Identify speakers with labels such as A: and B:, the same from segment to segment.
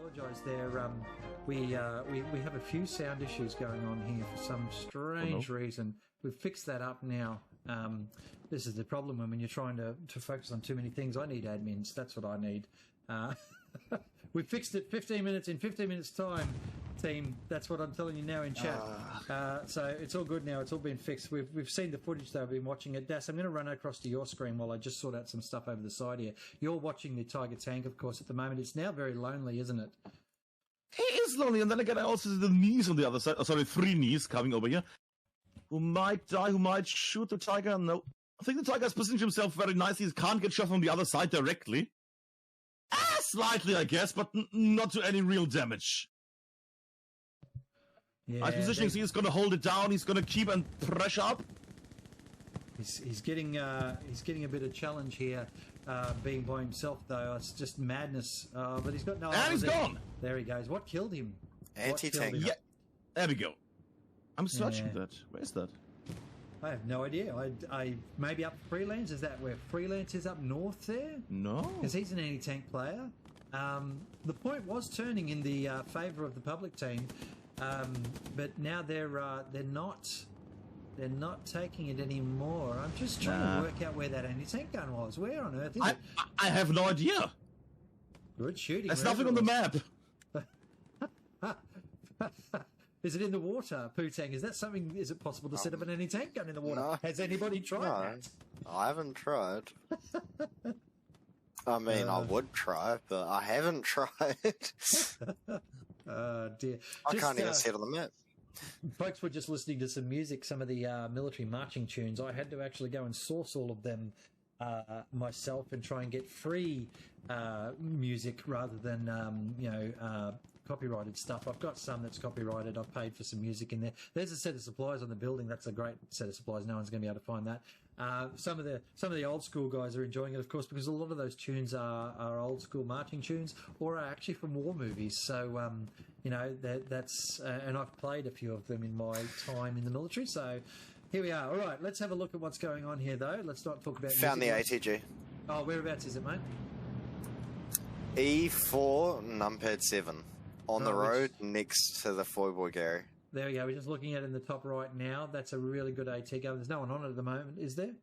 A: apologise there. We have a few sound issues going on here for some strange reason. We've fixed that up now. This is the problem when you're trying to focus on too many things. I need admins. That's what I need. We fixed it 15 minutes in 15 minutes time, team. That's what I'm telling you now in chat. So it's all good now. It's all been fixed. We've seen the footage though. I've been watching it. Das, I'm going to run across to your screen while I just sort out some stuff over the side here. You're watching the Tiger Tank, of course, at the moment. It's now very lonely, isn't it?
B: It is lonely, and then again, I also see the knees on the other side. Oh, sorry, 3 knees coming over here. Who might die, who might shoot the Tiger. No. I think the Tiger has positioned himself very nicely. He can't get shot from the other side directly. Slightly, I guess, but not to any real damage.
A: Yeah,
B: nice positioning, so he's going to hold it down. He's going to keep and pressure up.
A: He's getting a bit of challenge here, being by himself though. It's just madness. But he's got no.
B: And he's gone.
A: There he goes. What killed him?
C: Anti-tank.
B: Yeah, there we go. I'm searching that. Where's that?
A: I have no idea. I maybe up Freelance. Is that where Freelance is up north there?
B: No,
A: because he's an anti-tank player. The point was turning in the favour of the public team, but now they're not taking it anymore. I'm just trying to work out where that anti-tank gun was. Where on earth is it?
B: I have no idea.
A: Good shooting.
B: There's nothing on the map.
A: Is it in the water, Poo-Tang? Is that something? Is it possible to set up an anti-tank gun in the water?
C: No.
A: Has anybody tried that?
C: I haven't tried. I mean, I would try, but I haven't tried.
A: Dear.
C: I can't even see it on the map.
A: Folks were just listening to some music, some of the military marching tunes. I had to actually go and source all of them myself and try and get free music rather than, copyrighted stuff. I've got some that's copyrighted. I've paid for some music in there. There's a set of supplies on the building. That's a great set of supplies. No one's going to be able to find that. Some of the old school guys are enjoying it, of course, because a lot of those tunes are old school marching tunes or are actually from war movies. So, that's and I've played a few of them in my time in the military. So here we are. All right, let's have a look at what's going on here, though. Let's not talk about
C: Found the ATG.
A: Oh, whereabouts is it, mate?
C: E4 numpad 7 on the road next to the FbY Gary.
A: There we go. We're just looking at it in the top right now. That's a really good AT gun. There's no one on it at the moment, is there?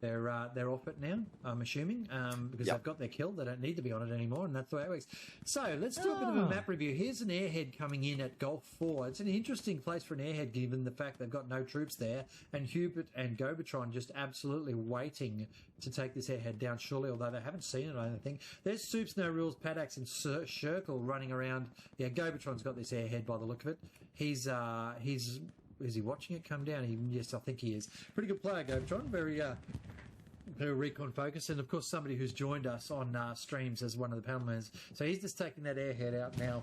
A: They're off it now, I'm assuming, because they've got their kill. They don't need to be on it anymore, and that's the way it works. So let's do a bit of a map review. Here's an airhead coming in at Golf 4. It's an interesting place for an airhead given the fact they've got no troops there, and Hubert and Gobotron just absolutely waiting to take this airhead down, surely, although they haven't seen it, I don't think. There's Soups, No Rules, Padax, and Shirkle running around. Yeah, Gobotron's got this airhead by the look of it. Is he watching it come down? Yes, I think he is. Pretty good player, Gobotron. Very recon focused, and of course somebody who's joined us on streams as one of the panel members. So he's just taking that airhead out now.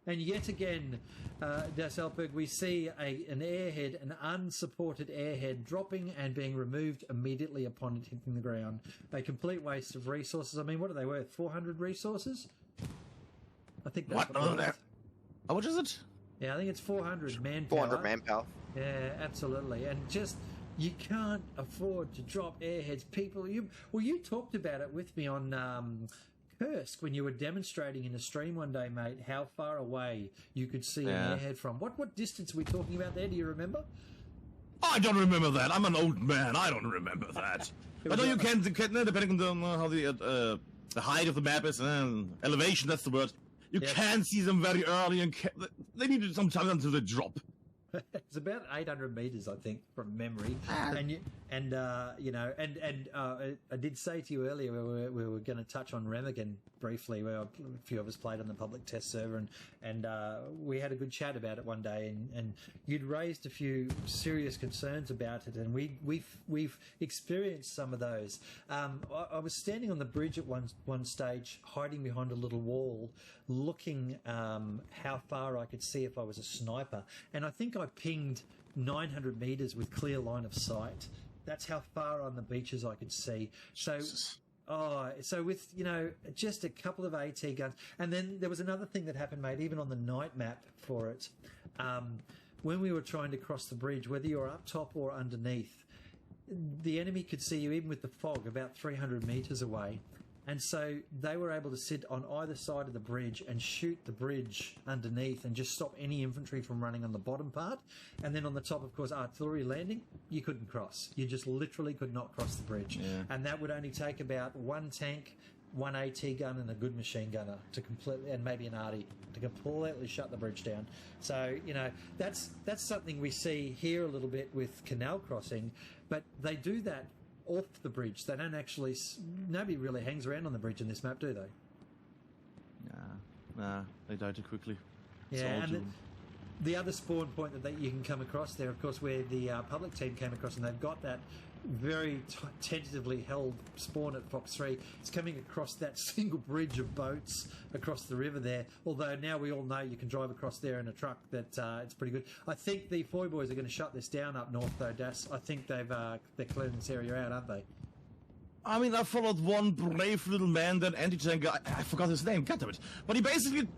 A: And yet again, Das Alberg, we see an airhead, an unsupported airhead, dropping and being removed immediately upon it hitting the ground. A complete waste of resources. I mean, what are they worth? 400 resources? I think that's what they're worth.
B: How much is it?
A: Yeah, I think it's 400 manpower.
C: 400 manpower.
A: Yeah, absolutely. And just... you can't afford to drop airheads. People, you talked about it with me on Kursk when you were demonstrating in a stream one day, mate, how far away you could see an airhead from. What distance are we talking about there? Do you remember?
B: I don't remember that. I'm an old man. I don't remember that. I know you can, depending on how the height of the map is, elevation, that's the word. You can see them very early, and they need some time until they drop.
A: It's about 800 meters, I think, from memory. And I did say to you earlier we were going to touch on Remagen briefly, where a few of us played on the public test server, and we had a good chat about it one day, and you'd raised a few serious concerns about it, and we've experienced some of those. I was standing on the bridge at one stage, hiding behind a little wall, looking how far I could see if I was a sniper, and I think I pinged 900 meters with clear line of sight. That's how far on the beaches I could see. So with, just a couple of AT guns. And then there was another thing that happened, mate, even on the night map for it. When we were trying to cross the bridge, whether you're up top or underneath, the enemy could see you even with the fog about 300 meters away. And so they were able to sit on either side of the bridge and shoot the bridge underneath and just stop any infantry from running on the bottom part. And then on the top, of course, artillery landing, you couldn't cross. You just literally could not cross the bridge.
B: Yeah.
A: And that would only take about one tank, one AT gun and a good machine gunner to completely, and maybe an arty, to completely shut the bridge down. So, you know, that's something we see here a little bit with canal crossing, but they do that off the bridge. They don't actually, nobody really hangs around on the bridge in this map, do they?
B: Nah, they die too quickly.
A: Yeah, and the other spawn point that you can come across there, of course, where the public team came across, and they've got that very tentatively held spawn at Fox 3. It's coming across that single bridge of boats across the river there, although now we all know you can drive across there in a truck, that it's pretty good. I think the FbY boys are going to shut this down up north though, Das. I think they're clearing this area out, aren't they?
B: I mean, I followed one brave little man, that anti-tank guy, I forgot his name, goddammit. But he basically,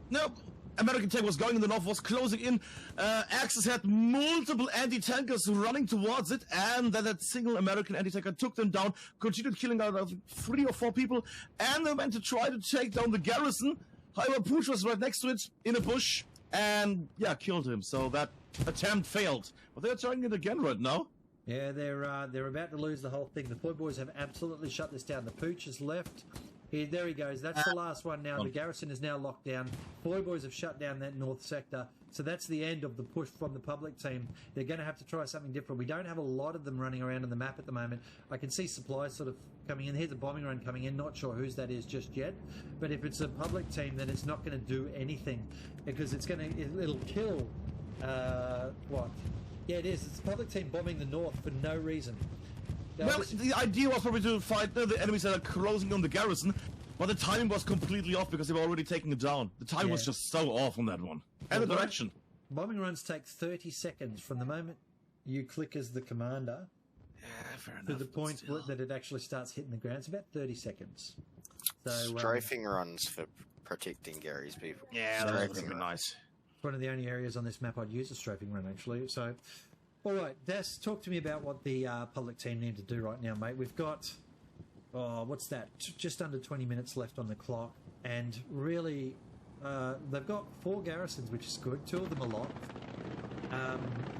B: American tank was going in the north, was closing in. Axis had multiple anti-tankers running towards it, and then that single American anti-tanker took them down, continued killing out of 3 or 4 people, and they went to try to take down the garrison. However, Push was right next to it, in a bush, and, yeah, killed him. So that attempt failed. But they're trying it again right now.
A: Yeah, they're about to lose the whole thing. The FbY boys have absolutely shut this down. The Pooch is left. Here, there he goes. That's the last one now. The garrison is now locked down. FbY boys have shut down that north sector. So that's the end of the push from the public team. They're going to have to try something different. We don't have a lot of them running around on the map at the moment. I can see supplies sort of coming in. Here's a bombing run coming in. Not sure whose that is just yet. But if it's a public team, then it's not going to do anything, because it'll kill, what? Yeah, it is. It's a public team bombing the north for no reason.
B: Well, the idea was probably to fight the enemies that are closing on the garrison, but the timing was completely off because they were already taking it down. The timing was just so off on that one. And the direction.
A: Bombing runs take 30 seconds from the moment you click as the commander
B: fair enough,
A: to the point that it actually starts hitting the ground. It's about 30 seconds. So,
C: strafing runs for protecting Gary's people.
B: Yeah, that would be nice.
A: It's one of the only areas on this map I'd use a strafing run, actually. So, all right, Das, talk to me about what the public team need to do right now, mate. We've got, what's that? Just under 20 minutes left on the clock, and really, they've got 4 garrisons, which is good. 2 of them are locked.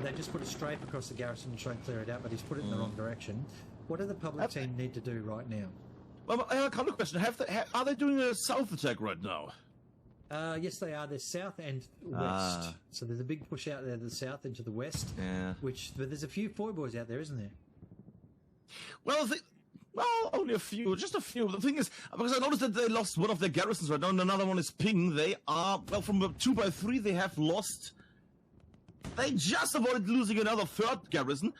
A: They just put a strafe across the garrison to try and clear it out, but he's put it in the wrong direction. What do the public team need to do right now?
B: Well, I have a counter question. Are they doing a south attack right now?
A: Yes, they are. They're south and west. So there's a big push out there to the south and to the west.
B: Yeah.
A: But there's a few FbY boys out there, isn't there?
B: Well, only a few. Just a few. The thing is, because I noticed that they lost one of their garrisons right now, and another one is Ping. They are, well, from 2x3, they have lost. They just avoided losing another 3rd garrison.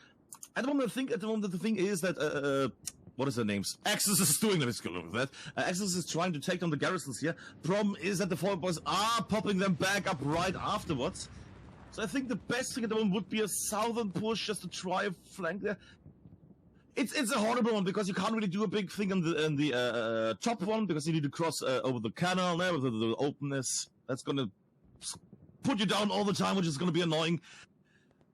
B: At the moment, the thing is that, what is their names? Axis is doing, let's go look at that. Axis is trying to take down the garrisons here. Problem is that the FbY boys are popping them back up right afterwards. So I think the best thing at the moment would be a southern push just to try a flank there. It's a horrible one because you can't really do a big thing on the top one because you need to cross over the canal there with the openness. That's going to put you down all the time, which is going to be annoying.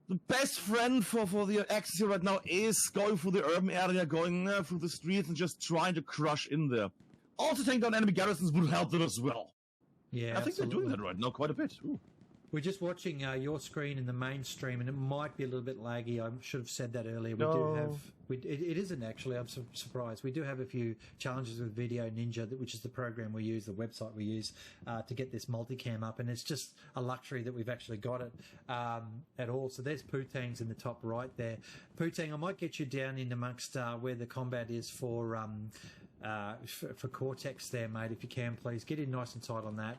B: The best friend for the Axis here right now is going through the urban area, going through the streets and just trying to crush in there. Also taking down enemy garrisons would help them as well.
A: Yeah,
B: I think they're doing that right now quite a bit. Ooh.
A: We're just watching your screen in the mainstream, and it might be a little bit laggy. I should have said that earlier. We do have... It isn't actually. I'm surprised. We do have a few challenges with Video Ninja, which is the program we use, the website we use to get this multicam up, and it's just a luxury that we've actually got it at all. So there's Putang's in the top right there. Putang, I might get you down in amongst where the combat is for Cortex there, mate, if you can, please. Get in nice and tight on that.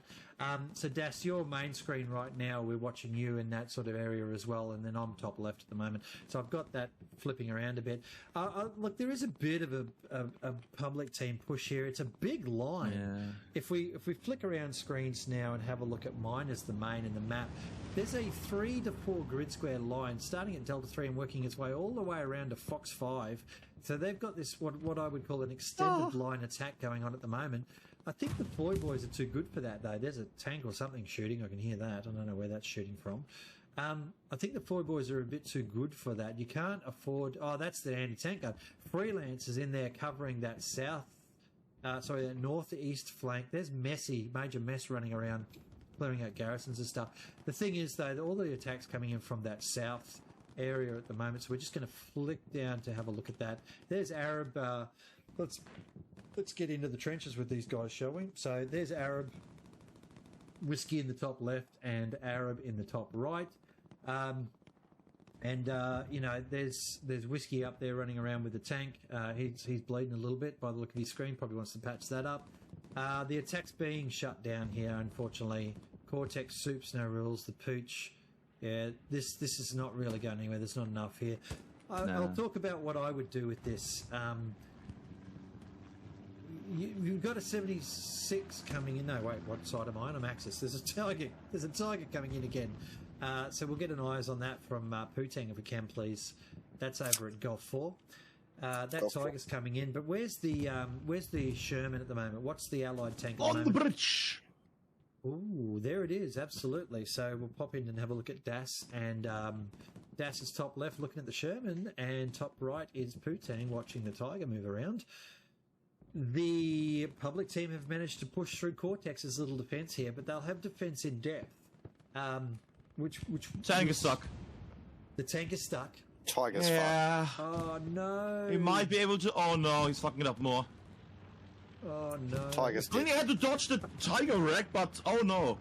A: So, Das, your main screen right now, we're watching you in that sort of area as well, and then I'm top left at the moment. So I've got that flipping around a bit. Look, there is a bit of a public team push here. It's a big line.
B: Yeah.
A: If we flick around screens now and have a look at mine as the main in the map, there's a 3 to 4 grid square line starting at Delta 3 and working its way all the way around to Fox 5. So they've got this, what I would call an extended line attack going on at the moment. I think the FbY boys are too good for that, though. There's a tank or something shooting. I can hear that. I don't know where that's shooting from. I think the FbY boys are a bit too good for that. You can't afford... Oh, that's the anti-tank gun. Freelance is in there covering that south northeast flank. There's major mess running around, clearing out garrisons and stuff. The thing is, though, all the attacks coming in from that south area at the moment, so we're just going to flick down to have a look at that. There's Arab. Let's get into the trenches with these guys, shall we? So there's Arab whiskey in the top left and Arab in the top right. There's whiskey up there running around with the tank. He's bleeding a little bit by the look of his screen. Probably wants to patch that up. The attack's being shut down here, unfortunately. Cortex, Soups, No Rules, the Pooch. Yeah, this is not really going anywhere. There's not enough here. I'll talk about what I would do with this. You've got a 76 coming in. No, wait, what side am I on? I'm Axis. There's a tiger. There's a tiger coming in again. So we'll get an eyes on that from Putang if we can, please. That's over at Gulf 4. That tiger's coming in, but where's the Sherman at the moment? What's the Allied tank at the moment?
B: On the bridge.
A: Ooh, there it is, absolutely. So we'll pop in and have a look at Das, and Das is top left looking at the Sherman, and top right is Putang watching the tiger move around. The public team have managed to push through Cortex's little defence here, but they'll have defence in depth. Which
B: tank is stuck.
A: The tank is stuck.
C: Tiger's fucked.
A: Oh no!
B: He might be able to. Oh no, he's fucking it up more.
A: Oh no!
C: Tiger's
B: I think he had to dodge the tiger wreck, but oh no!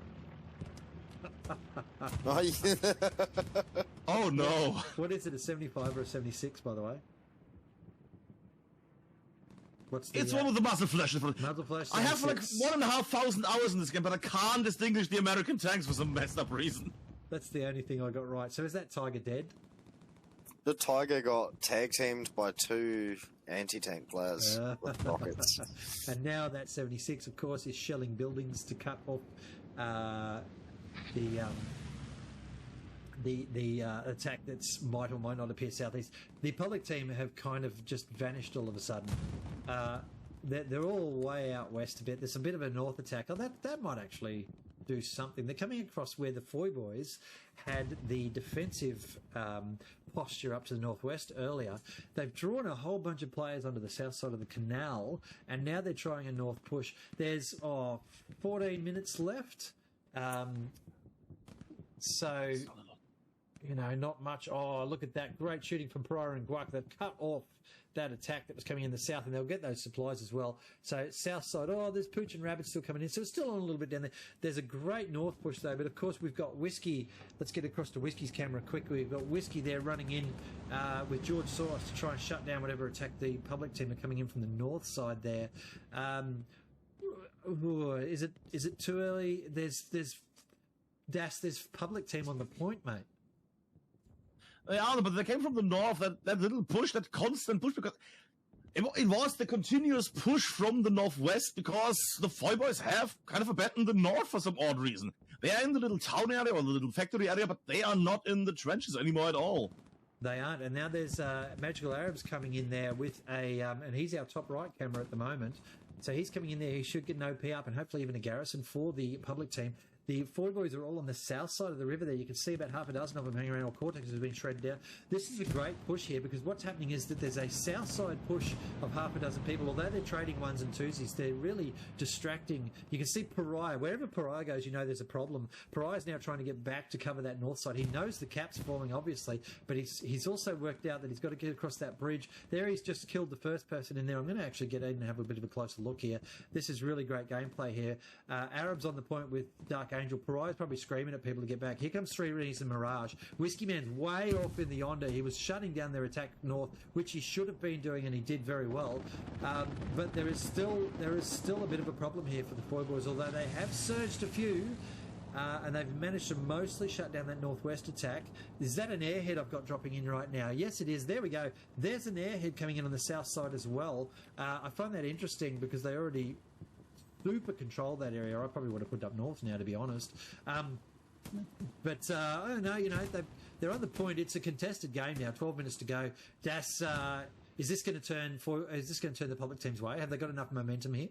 B: Oh no!
A: What is it? A 75 or a 76, by the way? What's the,
B: it's one of the muzzle flashes.
A: Muzzle flash.
B: I have like 1,500 hours in this game, but I can't distinguish the American tanks for some messed up reason.
A: That's the only thing I got right. So is that tiger dead?
C: The tiger got tag teamed by 2 anti-tank players with rockets.
A: And now that 76, of course, is shelling buildings to cut off the attack that's might or might not appear southeast. The public team have kind of just vanished all of a sudden. They're all way out west a bit. There's a bit of a north attack. Oh, that might actually do something. They're coming across where the FbY had the defensive posture up to the northwest earlier. They've drawn a whole bunch of players onto the south side of the canal, and now they're trying a north push. There's 14 minutes left. So, not much. Oh, look at that. Great shooting from Pryor and Guac. They've cut off that attack that was coming in the south, and they'll get those supplies as well. So south side, there's Pooch and Rabbit still coming in. So it's still on a little bit down there. There's a great north push, though. But, of course, we've got Whiskey. Let's get across to Whiskey's camera quickly. We've got Whiskey there running in with George Soros to try and shut down whatever attack the public team are coming in from the north side there. Is it too early? There's public team on the point, mate.
B: Yeah, but they came from the north, that little push, that constant push, because it was the continuous push from the northwest, because the FbY have kind of abandoned the north for some odd reason. They are in the little town area or the little factory area, but they are not in the trenches anymore at all.
A: They aren't, and now there's Magical Arabs coming in there with and he's our top right camera at the moment. So he's coming in there. He should get an OP up and hopefully even a garrison for the public team. The FbY are all on the south side of the river there. You can see about half a dozen of them hanging around. All Cortex has been shredded down. This is a great push here because what's happening is that there's a south side push of half a dozen people. Although they're trading ones and twosies, they're really distracting. You can see Pariah. Wherever Pariah goes, there's a problem. Pariah's now trying to get back to cover that north side. He knows the cap's falling, obviously, but he's also worked out that he's got to get across that bridge. There he's just killed the first person in there. I'm going to actually get in and have a bit of a closer look here. This is really great gameplay here. Arabs on the point with Dark Angel. Pariah's probably screaming at people to get back. Here comes 3 Rees and Mirage. Whiskey Man's way off in the yonder. He was shutting down their attack north, which he should have been doing, and he did very well. But there is still a bit of a problem here for the FbY, although they have surged a few. And they've managed to mostly shut down that northwest attack. Is that an airhead I've got dropping in right now? Yes, it is. There we go. There's an airhead coming in on the south side as well. I find that interesting because they already super control that area. I probably would have put up north now, to be honest. I don't know. They're on the point. It's a contested game now. 12 minutes to go. Das, is this going to turn the public team's way? Have they got enough momentum here?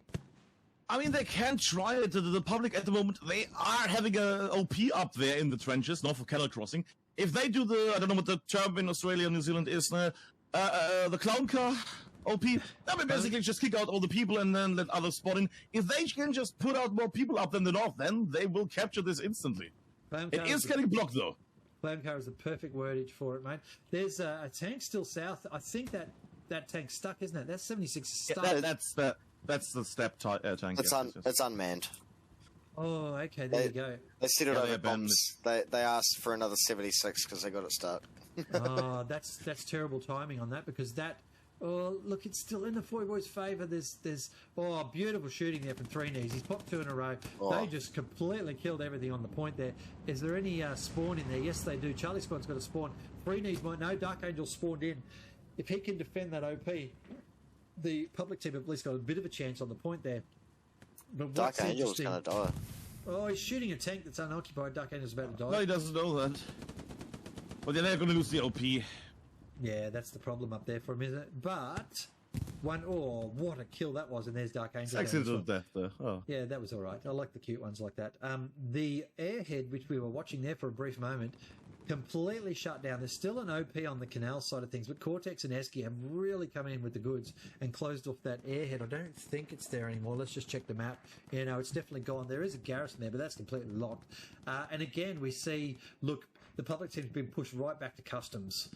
B: I mean, they can try it. The public at the moment, they are having a OP up there in the trenches, north of Canal Crossing. If they do I don't know what the term in Australia and New Zealand is, the clown car, OP, I mean, basically just kick out all the people and then let others spawn in. If they can just put out more people up than the North, then they will capture this instantly. It is getting blocked, though.
A: Flamecar is the perfect wordage for it, mate. There's a tank still south. I think that tank's stuck, isn't it? That's 76 stuck.
B: Yeah, that's the step tank.
C: It's unmanned.
A: Oh, okay, there you go.
C: They set it over bombs. They asked for another 76 because they got it stuck.
A: Oh, that's terrible timing on that, because that. Oh, look, it's still in the FbY's favour. There's beautiful shooting there from 3 knees. He's popped 2 in a row. Oh. They just completely killed everything on the point there. Is there any spawn in there? Yes, they do. Charlie Squad's got a spawn. 3 knees might know. Dark Angel spawned in. If he can defend that OP, the public team have at least got a bit of a chance on the point there. But
C: Dark Angel's going to die.
A: Oh, he's shooting a tank that's unoccupied. Dark Angel's about to die.
B: No, he doesn't know that. But they're going to lose the OP.
A: Yeah, that's the problem up there for him, isn't it? But what a kill that was! And there's Dark Angel.
B: Accidental death there. Oh.
A: Yeah, that was all right. I like the cute ones like that. The airhead, which we were watching there for a brief moment, completely shut down. There's still an OP on the canal side of things, but Cortex and Esky have really come in with the goods and closed off that airhead. I don't think it's there anymore. Let's just check the map. You know, it's definitely gone. There is a garrison there, but that's completely locked. And again, we see, look, the public team's been pushed right back to customs.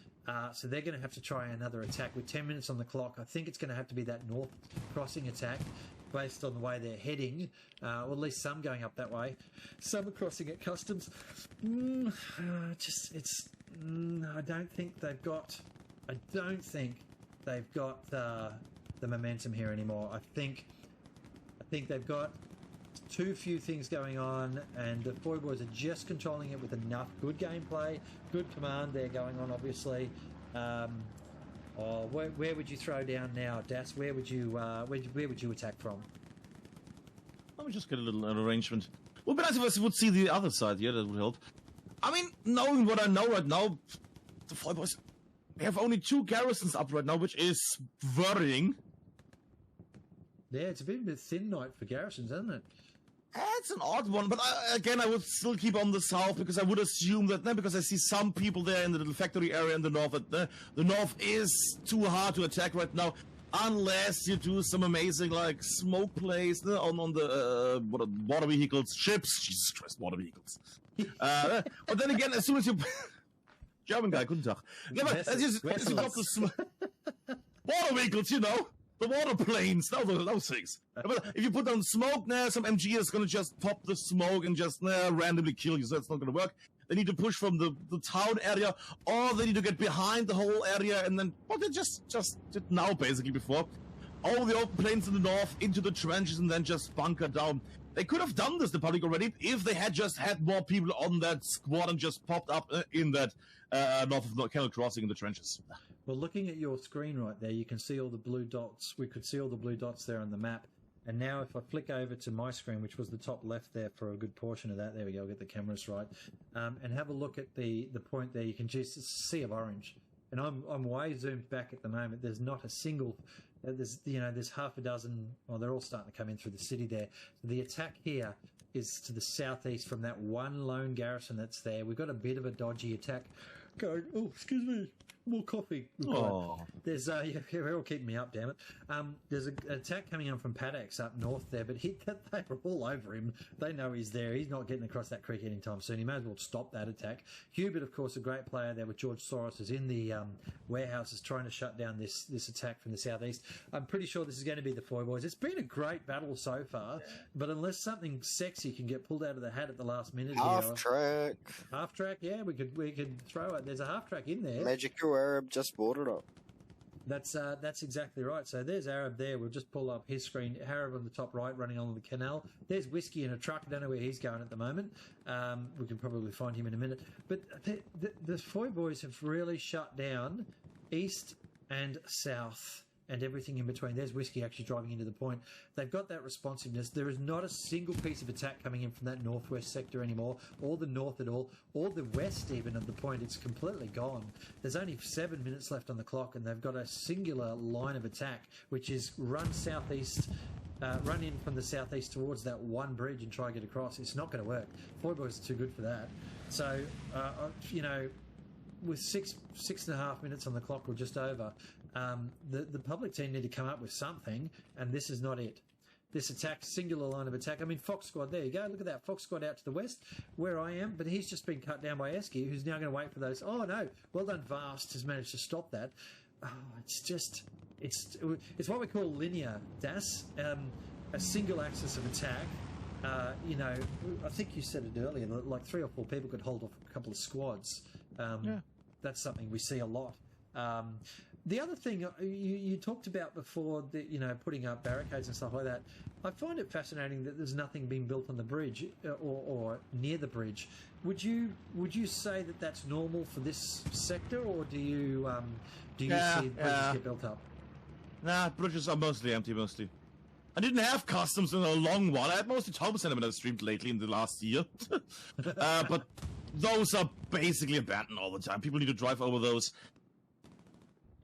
A: So they're going to have to try another attack with 10 minutes on the clock. I think it's going to have to be that north crossing attack based on the way they're heading, or at least some going up that way. Some are crossing at customs. I don't think they've got the momentum here anymore. I think they've got too few things going on, and the FbY's are just controlling it with enough good gameplay, good command there going on, obviously. Where would you throw down now, Das? Where would you attack from?
B: Let me just get a little arrangement. Well, but nice if I would see the other side here. That would help. I mean, knowing what I know right now, the FbY's have only 2 garrisons up right now, which is worrying.
A: Yeah, it's a bit of a thin night for garrisons, isn't it?
B: It's an odd one, but I would still keep on the south, because I would assume that, because I see some people there in the little factory area in the north, that the north is too hard to attack right now, unless you do some amazing, like, smoke plays on the water vehicles, ships, Jesus Christ, water vehicles. But then again, as soon as you... German guy, guten Tag. Yeah, but as you got the water vehicles, you know. The water planes, those things. But if you put down smoke, some MG is going to just pop the smoke and just randomly kill you, so that's not going to work. They need to push from the town area, or they need to get behind the whole area, and then what they just did now, basically, before. All the open plains in the north, into the trenches, and then just bunker down. They could have done this, the public, already, if they had just had more people on that squad and just popped up in that north of Canal Crossing in the trenches.
A: Well, looking at your screen right there, you can see all the blue dots. We could see all the blue dots there on the map. And now if I flick over to my screen, which was the top left there for a good portion of that, there we go, I'll get the cameras right, and have a look at the point there, you can just see a sea of orange. And I'm way zoomed back at the moment. There's not a single, there's half a dozen, well, they're all starting to come in through the city there. The attack here is to the southeast from that one lone garrison that's there. We've got a bit of a dodgy attack going, oh, excuse me. More coffee.
B: Oh.
A: There's you're all keeping me up, damn it. There's an attack coming on from Paddocks up north there, but they were all over him. They know he's there. He's not getting across that creek anytime soon. He may as well stop that attack. Hubert, of course, a great player there with George Soros, is in the warehouses trying to shut down this attack from the southeast. I'm pretty sure this is going to be the FbY's. It's been a great battle so far, but unless something sexy can get pulled out of the hat at the last minute,
C: half track,
A: yeah, we could throw it. There's a half track in there.
C: Magical Arab just bought it up.
A: That's exactly right. So there's Arab there. We'll just pull up his screen. Arab on the top right, running along the canal. There's Whiskey in a truck. I don't know where he's going at the moment. We can probably find him in a minute. But the FbY's have really shut down east and south and everything in between. There's Whiskey actually driving into the point. They've got that responsiveness. There is not a single piece of attack coming in from that northwest sector anymore, or the north at all, or the west even of the point. It's completely gone. There's only 7 minutes left on the clock, and they've got a singular line of attack, which is run southeast, run in from the southeast towards that one bridge and try and get across. It's not going to work. FbY's are too good for that. So, with six and a half minutes on the clock or just over, the public team need to come up with something, and this is not it. This attack, singular line of attack. I mean, Fox Squad, there you go. Look at that. Fox Squad out to the west, where I am, but he's just been cut down by Esky, who's now going to wait for those. Oh, no. Well done, Vast has managed to stop that. Oh, it's just... It's what we call linear, Das. A single axis of attack. You know, I think you said it earlier, like 3 or 4 people could hold off a couple of squads. That's something we see a lot. The other thing you talked about before, you know, putting up barricades and stuff like that, I find it fascinating that there's nothing being built on the bridge or near the bridge. Would you say that that's normal for this sector, or do you see bridges get built up?
B: Nah, bridges are mostly empty, mostly. I didn't have customs in a long while. I had mostly Tower Sentiment I've streamed lately in the last year. But those are basically abandoned all the time. People need to drive over those.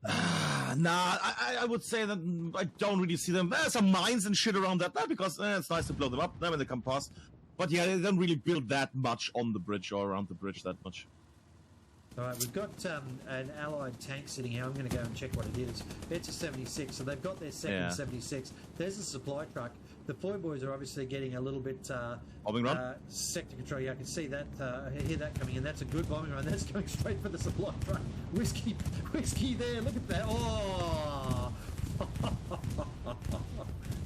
B: I would say that I don't really see them. There's some mines and shit around that, because it's nice to blow them up when they come past. But yeah, they don't really build that much on the bridge or around the bridge that much.
A: All right, we've got an allied tank sitting here. I'm going to go and check what it is. It's a 76, so they've got their second 76. There's a supply truck. The FbY boys are obviously getting a little bit sector control. Yeah, I can see that. I hear that coming in. That's a good bombing run. That's going straight for the supply truck. Whiskey there. Look at that. Oh!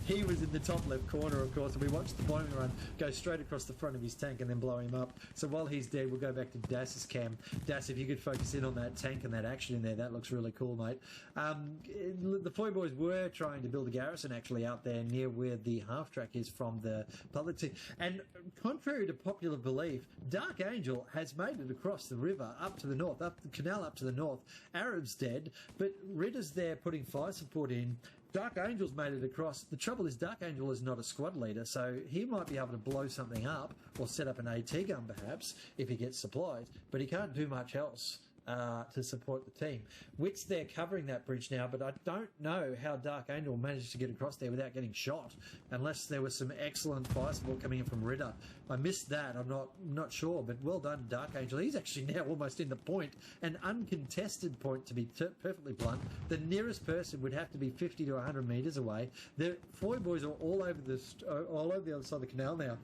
A: He was in the top left corner, of course, and we watched the bombing run go straight across the front of his tank and then blow him up. So while he's dead, we'll go back to Das's cam. Das, if you could focus in on that tank and that action in there, that looks really cool, mate. The FbY boys were trying to build a garrison actually out there near where the half track is from the public team. And contrary to popular belief, Dark Angel has made it across the river up to the north, up the canal up to the north. Arab's dead, but Ritter's there putting fire support in. Dark Angel's made it across. The trouble is Dark Angel is not a squad leader, so he might be able to blow something up or set up an AT gun perhaps if he gets supplies, but he can't do much else to support the team. Wit's there covering that bridge now, but I don't know how Dark Angel managed to get across there without getting shot, unless there was some excellent fire support coming in from Ritter. I missed that. I'm not sure, but well done, Dark Angel. He's actually now almost in the point, an uncontested point, to be perfectly blunt. The nearest person would have to be 50 to 100 metres away. The FbY boys are all over the other side of the canal now.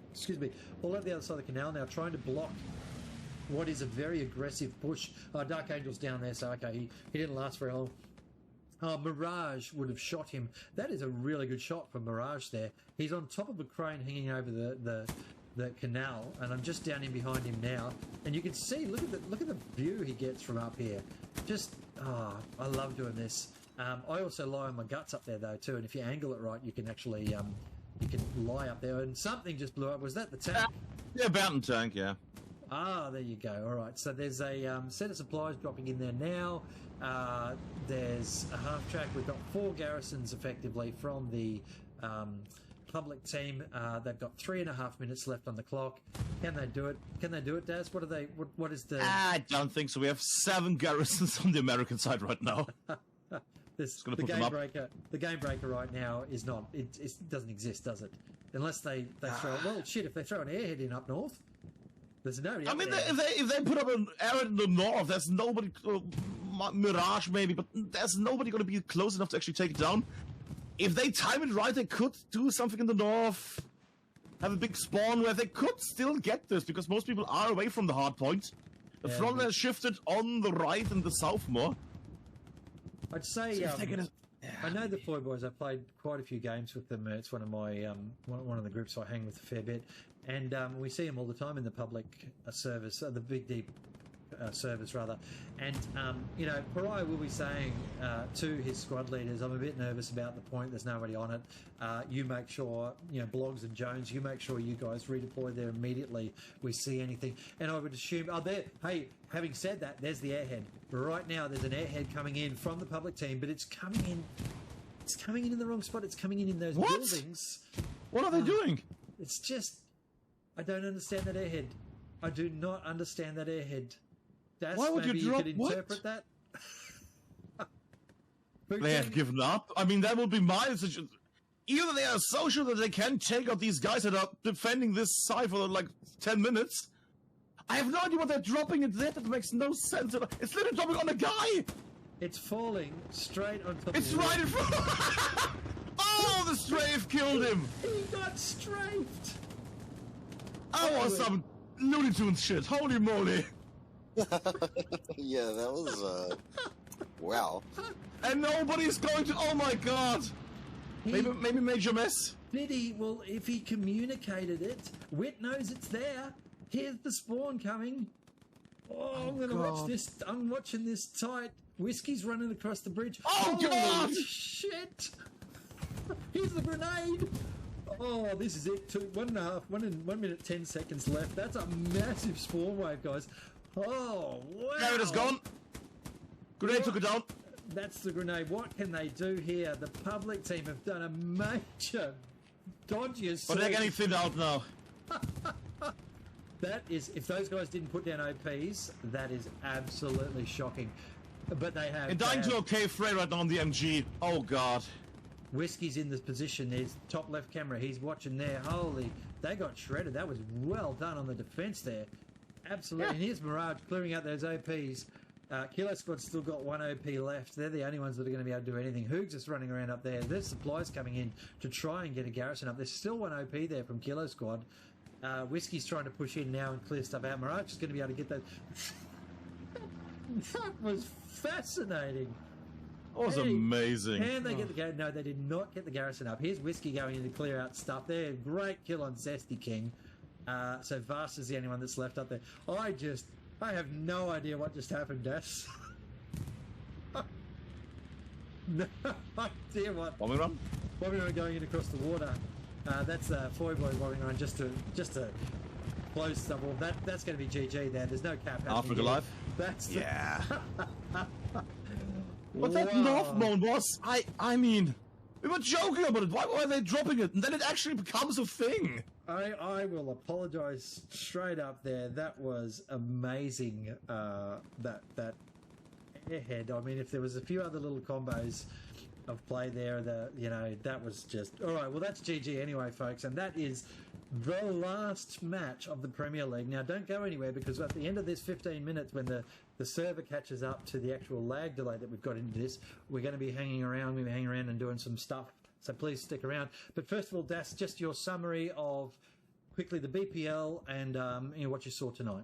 A: Excuse me, all over the other side of the canal now, trying to block what is a very aggressive push. Dark Angel's down there, so okay, he didn't last very long. Mirage would have shot him. That is a really good shot from Mirage there. He's on top of a crane hanging over the canal, and I'm just down in behind him now. And you can see, look at the view he gets from up here. Just, I love doing this. I also lie on my guts up there though too, and if you angle it right, you can actually you can lie up there. And something just blew up. Was that the tank?
B: Yeah, Bounty tank, yeah.
A: There you go. All right. So there's a set of supplies dropping in there now. There's a half track. We've got 4 garrisons effectively from the public team. They've got 3.5 minutes left on the clock. Can they do it? Can they do it, Daz? What are they? What is the?
B: I don't think so. We have 7 garrisons on the American side right now.
A: The game breaker right now is not. It doesn't exist, does it? Unless they throw. Well, shit. If they throw an airhead in up north. There's nobody. I mean,
B: if they put up an area in the north, there's nobody. Mirage maybe, but there's nobody going to be close enough to actually take it down. If they time it right, they could do something in the north. Have a big spawn where they could still get this, because most people are away from the hard point. The front has shifted on the right and the south more.
A: I'd say I know the FbY boys. I played quite a few games with them. It's one of my one of the groups I hang with a fair bit, and we see them all the time in the public service, the BiGD service rather. And you know, FbY will be saying to his squad leaders, "I'm a bit nervous about the point. There's nobody on it. You make sure, you know, Blogs and Jones, you make sure you guys redeploy there immediately. We see anything." And I would assume, hey, having said that, there's the airhead. Right now, there's an airhead coming in from the public team, but it's coming in. It's coming in the wrong spot. It's coming in those buildings.
B: What are they doing?
A: It's just, I don't understand that airhead. I do not understand that airhead. Das,
B: why would
A: maybe
B: you drop
A: could interpret that?
B: They have given up. I mean, that would be my decision. Either they are so sure that they can take out these guys that are defending this side for like 10 minutes. I have no idea what they're dropping it there. That makes no sense. It's literally dropping on a guy.
A: It's falling straight on top
B: It's
A: of
B: right in front. Oh, the strafe killed him.
A: He got strafed.
B: Oh, some Looney Tunes shit. Holy moly.
C: Yeah, that was, wow.
B: And nobody's going to... Oh, my God. Maybe major mess.
A: Nitty, well, if he communicated it, Wit knows it's there. Here's the spawn coming. Oh, I'm gonna watch this. I'm watching this tight. Whiskey's running across the bridge.
B: Oh, God!
A: Shit! Here's the grenade. Oh, this is it. 1 minute 10 seconds left. That's a massive spawn wave, guys. Oh, wow!
B: There it is gone. Grenade took it down.
A: That's the grenade. What can they do here? The public team have done a major dodgy assault.
B: But they're getting thinned out now.
A: That is, if those guys didn't put down OPs, that is absolutely shocking. But they have.
B: And dying to okay Frey right now on the MG. Oh, God.
A: Whiskey's in this position. There's top left camera. He's watching there. Holy, they got shredded. That was well done on the defense there. Absolutely.
B: Yeah.
A: And here's Mirage clearing out those OPs. Kilo Squad's still got 1 OP left. They're the only ones that are going to be able to do anything. Hoogs is running around up there. There's supplies coming in to try and get a garrison up. There's still 1 OP there from Kilo Squad. Whiskey's trying to push in now and clear stuff out. Mirage is going to be able to get that. That was fascinating.
B: That was amazing.
A: Can they get the garrison? No, they did not get the garrison up. Here's Whiskey going in to clear out stuff there. Great kill on Zesty King. So Vast is the only one that's left up there. I have no idea what just happened, Das. No idea what.
B: Bombing run?
A: Bombing run going in across the water. That's FbY bombing run just to close stuff off. That's going to be GG there. There's no cap.
B: Africa Live?
A: That's the...
B: Yeah. What that North moment was, I mean, we were joking about it. Why were they dropping it? And then it actually becomes a thing.
A: I will apologise straight up there. That was amazing. That airhead. I mean, if there was a few other little combos of play there, that was just all right. Well, that's GG anyway, folks, and that is the last match of the Premier League. Now, don't go anywhere because at the end of this 15 minutes, when the server catches up to the actual lag delay that we've got into this, we're going to be hanging around. We'll be hanging around and doing some stuff. So please stick around. But first of all, Das, just your summary of quickly the BPL and what you saw tonight.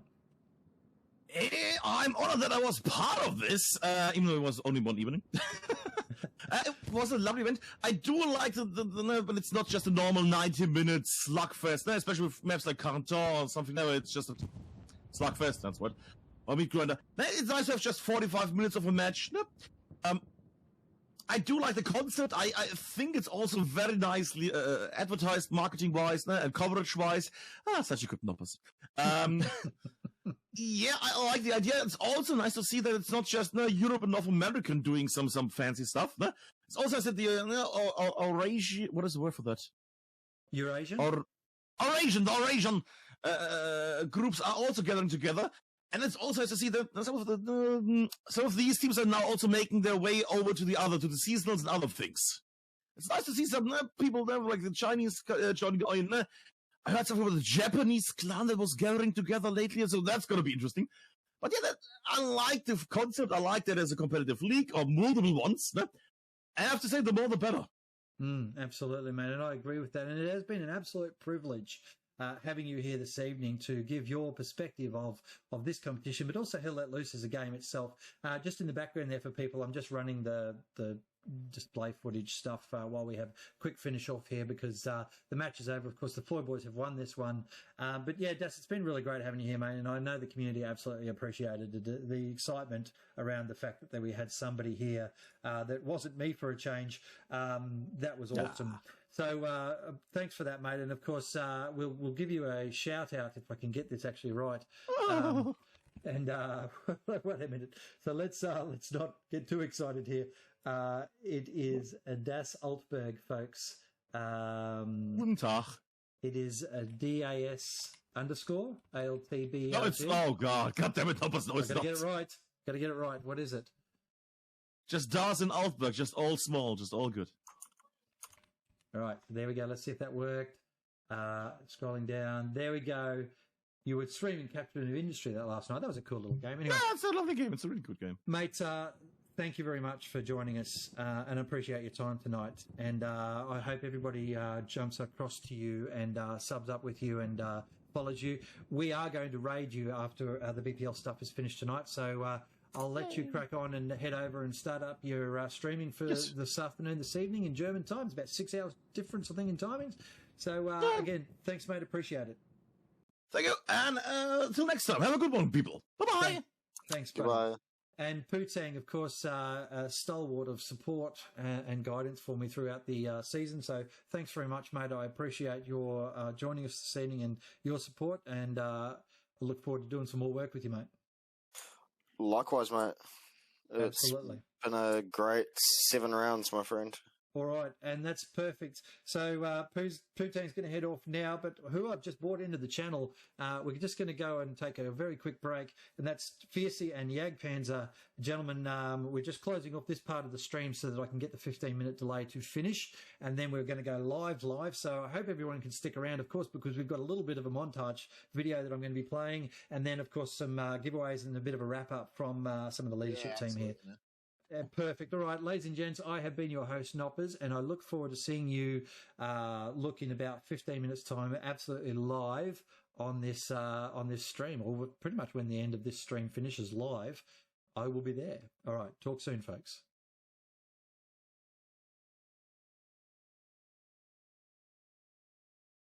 B: I'm honored that I was part of this, even though it was only one evening. It was a lovely event. I do like but it's not just a normal 90-minute slugfest, especially with maps like Canton or something. No, it's just a slugfest, that's what. Or Meat Grinder. It's nice to have just 45 minutes of a match. I do like the concept. I think it's also very nicely advertised marketing-wise and coverage-wise. Such a good numbers. Yeah, I like the idea. It's also nice to see that it's not just Europe and North America doing some fancy stuff. It's also said the Eurasian. What is the word for that?
A: Eurasian?
B: Eurasian groups are also gathering together. And it's also nice to see that some of these teams are now also making their way over to the seasonals and other things. It's nice to see some people there, like the Chinese joining in. I heard something about the Japanese clan that was gathering together lately, so that's going to be interesting. But yeah, I like the concept. I like that as a competitive league or multiple ones. I have to say, the more the better.
A: Absolutely, man, and I agree with that. And it has been an absolute privilege having you here this evening to give your perspective of this competition, but also Hell Let Loose as a game itself. Just in the background there for people, I'm just running the display footage stuff while we have quick finish off here because the match is over. Of course, the FbY boys have won this one. But yeah, Das, it's been really great having you here, mate. And I know the community absolutely appreciated the excitement around the fact that we had somebody here that wasn't me for a change. That was awesome. So thanks for that, mate. And of course, we'll give you a shout out if I can get this actually right. And wait a minute. So let's not get too excited here. It is a Das Altberg, folks.
B: Guten Tag.
A: It is a DAS _ ALTB.
B: No, it's oh god damn it! No, it's not.
A: Gotta get it right. Gotta get it right. What is it?
B: Just Das and Altberg, just all small, just all good.
A: All right, there we go. Let's see if that worked. Scrolling down. There we go. you were streaming Captain of Industry that last night. That was a cool little game. Anyway,
B: Yeah, it's a lovely game. It's a really good game.
A: mate, thank you very much for joining us, and I appreciate your time tonight. And I hope everybody jumps across to you and subs up with you and follows you. We are going to raid you after the BPL stuff is finished tonight, so I'll let you crack on and head over and start up your streaming for this afternoon, this evening in German time. It's about 6 hours difference, I think, in timings. So, again, thanks, mate. Appreciate it.
B: Thank you. And till next time, have a good one, people. Bye-bye.
A: Thanks, buddy.
C: Goodbye.
A: And Putang, of course, a stalwart of support and guidance for me throughout the season. So thanks very much, mate. I appreciate your joining us this evening and your support. And I look forward to doing some more work with you, mate.
C: Likewise, mate.
A: Absolutely.
C: It's been a great 7 rounds, my friend.
A: All right, and that's perfect. So Putang's going to head off now, but who I've just brought into the channel, we're just going to go and take a very quick break, and that's Fiercey and Jagdpanzer. Gentlemen, we're just closing off this part of the stream so that I can get the 15-minute delay to finish, and then we're going to go live. So I hope everyone can stick around, of course, because we've got a little bit of a montage video that I'm going to be playing, and then, of course, some giveaways and a bit of a wrap-up from some of the leadership team here. Yeah. Perfect. All right, ladies and gents, I have been your host, Noppers, and I look forward to seeing you look in about 15 minutes' time, absolutely live on this stream, or pretty much when the end of this stream finishes live. I will be there. All right, talk soon, folks.